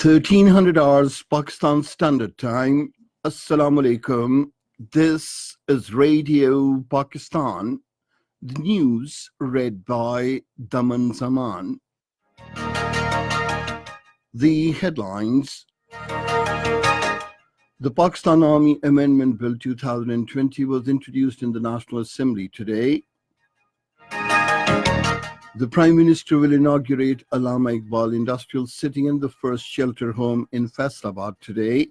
1300 hours Pakistan Standard Time. Assalamu alaikum. This is Radio Pakistan. The news read by Daman Zaman. The headlines. The Pakistan Army Amendment Bill 2020 was introduced in the National Assembly today. The Prime Minister will inaugurate Allama Iqbal Industrial City and the first shelter home in Faisalabad today.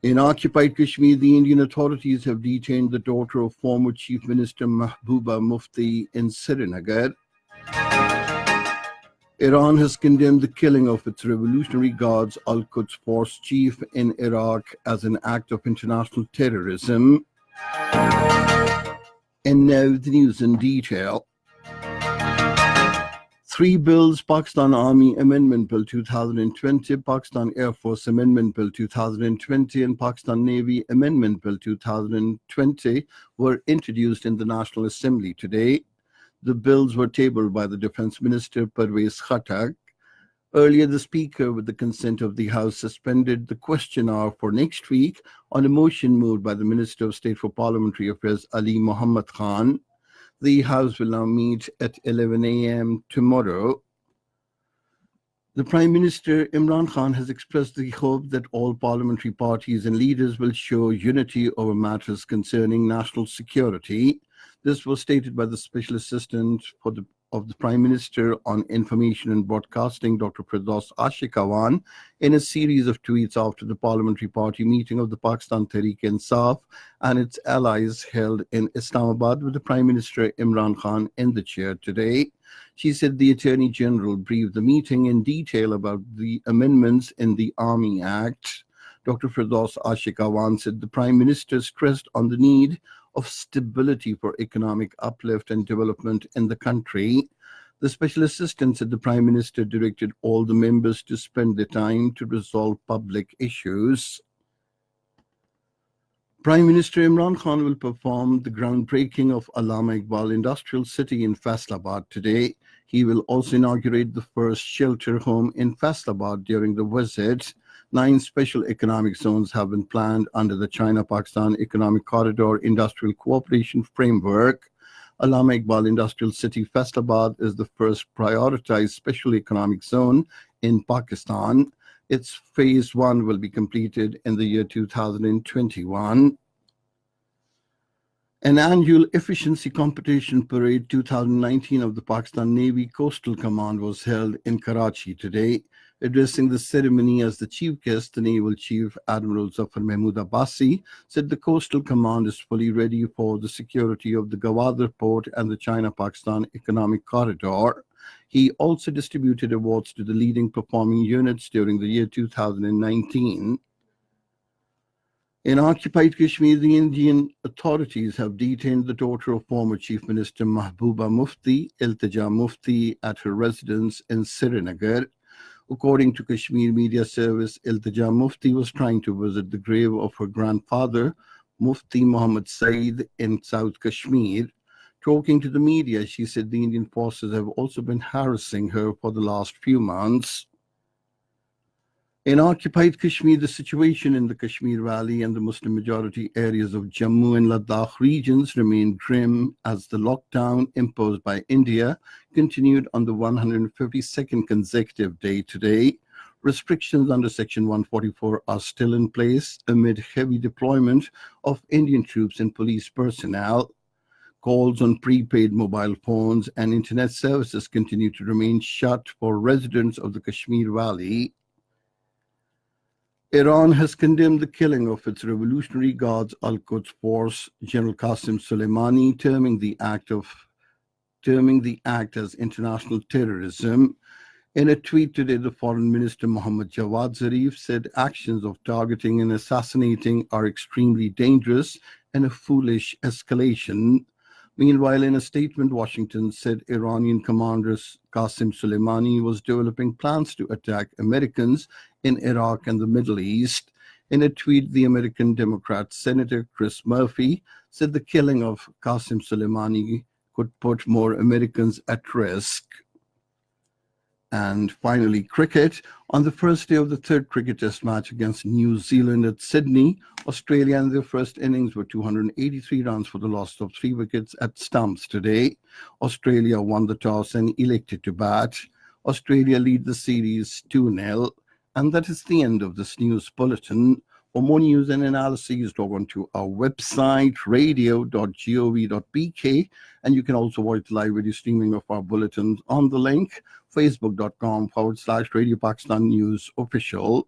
In occupied Kashmir, the Indian authorities have detained the daughter of former Chief Minister Mahbooba Mufti in Srinagar. Iran has condemned the killing of its Revolutionary Guards Al-Quds Force chief in Iraq as an act of international terrorism. And now the news in detail. Three bills: Pakistan Army Amendment Bill 2020, Pakistan Air Force Amendment Bill 2020, and Pakistan Navy Amendment Bill 2020 were introduced in the National Assembly today. The bills were tabled by the Defense Minister Parvez Khattak. Earlier, the Speaker, with the consent of the House, suspended the question hour for next week on a motion moved by the Minister of State for Parliamentary Affairs Ali Muhammad Khan. The House will now meet at 11 a.m. tomorrow. The Prime Minister Imran Khan has expressed the hope that all parliamentary parties and leaders will show unity over matters concerning national security. This was stated by the Special Assistant of the Prime Minister on Information and Broadcasting, Dr. Firdaus Ashikawan, in a series of tweets after the parliamentary party meeting of the Pakistan Tehreek-e-Insaf and its allies held in Islamabad with the Prime Minister Imran Khan in the chair today. She said the Attorney General briefed the meeting in detail about the amendments in the Army Act. Dr. Firdaus Ashikawan said the Prime Minister stressed on the need of stability for economic uplift and development in the country. The Special Assistant said the Prime Minister directed all the members to spend their time to resolve public issues. Prime Minister Imran Khan will perform the groundbreaking of Allama Iqbal Industrial City in Faisalabad today. He will also inaugurate the first shelter home in Faisalabad during the visit. 9 special economic zones have been planned under the China-Pakistan Economic Corridor Industrial Cooperation Framework. Allama Iqbal Industrial City Faisalabad is the first prioritized special economic zone in Pakistan. Its phase 1 will be completed in the year 2021. An annual efficiency competition parade 2019 of the Pakistan Navy Coastal Command was held in Karachi today. Addressing the ceremony as the chief guest, the Naval Chief Admiral Zafar Mahmood Abbasi said the Coastal Command is fully ready for the security of the Gwadar Port and the China-Pakistan Economic Corridor. He also distributed awards to the leading performing units during the year 2019. In occupied Kashmir, the Indian authorities have detained the daughter of former Chief Minister Mahbooba Mufti, Iltija Mufti, at her residence in Srinagar. According to Kashmir Media Service, Iltija Mufti was trying to visit the grave of her grandfather, Mufti Muhammad Saeed, in South Kashmir. Talking to the media, she said the Indian forces have also been harassing her for the last few months. In occupied Kashmir, the situation in the Kashmir Valley and the Muslim-majority areas of Jammu and Ladakh regions remained grim as the lockdown imposed by India continued on the 152nd consecutive day today. Restrictions under Section 144 are still in place amid heavy deployment of Indian troops and police personnel. Calls on prepaid mobile phones and internet services continue to remain shut for residents of the Kashmir Valley. Iran has condemned the killing of its Revolutionary Guards Al-Quds Force General Qasem Soleimani, terming the act as international terrorism. In a tweet today, the Foreign Minister Mohammad Jawad Zarif said actions of targeting and assassinating are extremely dangerous and a foolish escalation. Meanwhile, in a statement, Washington said Iranian commander Qasem Soleimani was developing plans to attack Americans in Iraq and the Middle East. In a tweet, the American Democrat Senator Chris Murphy said the killing of Qasem Soleimani could put more Americans at risk. And finally, cricket. On the first day of the third cricket test match against New Zealand at Sydney, Australia in their first innings were 283 runs for the loss of 3 wickets at stumps today. Australia won the toss and elected to bat. Australia lead the series 2-0. And that is the end of this news bulletin. For more news and analyses, log on to our website, radio.gov.bk, and you can also watch live video streaming of our bulletins on the link, facebook.com/Radio Pakistan News Official.